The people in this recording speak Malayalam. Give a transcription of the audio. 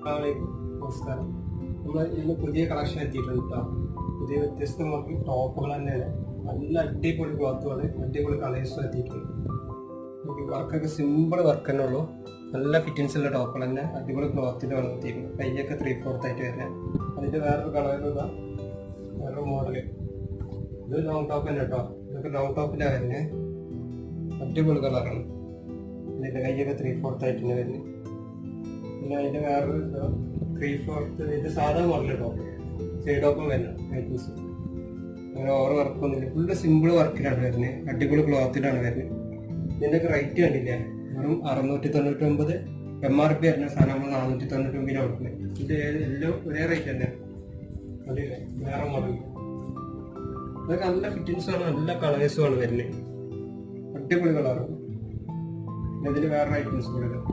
നമസ്കാരം. നമ്മൾ ഇന്ന് പുതിയ കളക്ഷൻ എത്തിയിട്ടുണ്ട് കേട്ടോ. പുതിയ വ്യത്യസ്തമാക്കി ടോപ്പുകൾ തന്നെയാണ്. നല്ല അടിപൊളി ക്ലോത്തുകൾ, അടിപൊളി കളേഴ്സും എത്തിയിട്ടുണ്ട്. വർക്കൊക്കെ സിമ്പിൾ വർക്ക് തന്നെ ഉള്ളൂ. നല്ല ഫിറ്റിങ്സ് ഉള്ള ടോപ്പുകൾ തന്നെ അടിപൊളി ക്ലോത്തിലാണ് എത്തിയിരിക്കുന്നത്. കൈയൊക്കെ 3/4 ആയിട്ട് വരുന്നത്. അതിൻ്റെ വേറൊരു കളർ വേറൊരു മോഡല്. ഇത് ലോങ് ടോപ്പ് തന്നെ കേട്ടോ. ഇതൊക്കെ ലോങ് ടോപ്പിലാണ് വരുന്നത്. അടിപൊളി കളറാണ്. ഇതിൻ്റെ കൈയൊക്കെ 3/4 ആയിട്ട് തന്നെ വരുന്നത്. പിന്നെ അതിൻ്റെ വേറൊരു 3/4 ഇത് സാധാ മോഡൽ ടോപ്പ്, സൈഡ് ടോപ്പും വരുന്നത്. ഐറ്റംസ് അങ്ങനെ ഓവർ വർക്കൊന്നുമില്ല. ഫുള്ള് സിമ്പിൾ വർക്കിലാണ് വരുന്നത്. അടിപൊളി ക്ലോത്തിലാണ് വരുന്നത്. ഇതിൻ്റെയൊക്കെ റേറ്റ് കണ്ടില്ല, വെറും 699. MRP വരുന്ന സാധനം നമ്മൾ 499 കൊടുക്കുന്നത്. ഇത് എല്ലാം ഒരേ റേറ്റ് തന്നെ. അതില്ല വേറെ മോഡൽ. ഇതൊക്കെ നല്ല ഫിറ്റിങ്സാണ്, നല്ല കളേഴ്സുമാണ് വരുന്നത്. അടിപൊളി കളറാണ്. ഇതിൽ വേറെ ഐറ്റംസ് കൊടുക്കുന്നത്.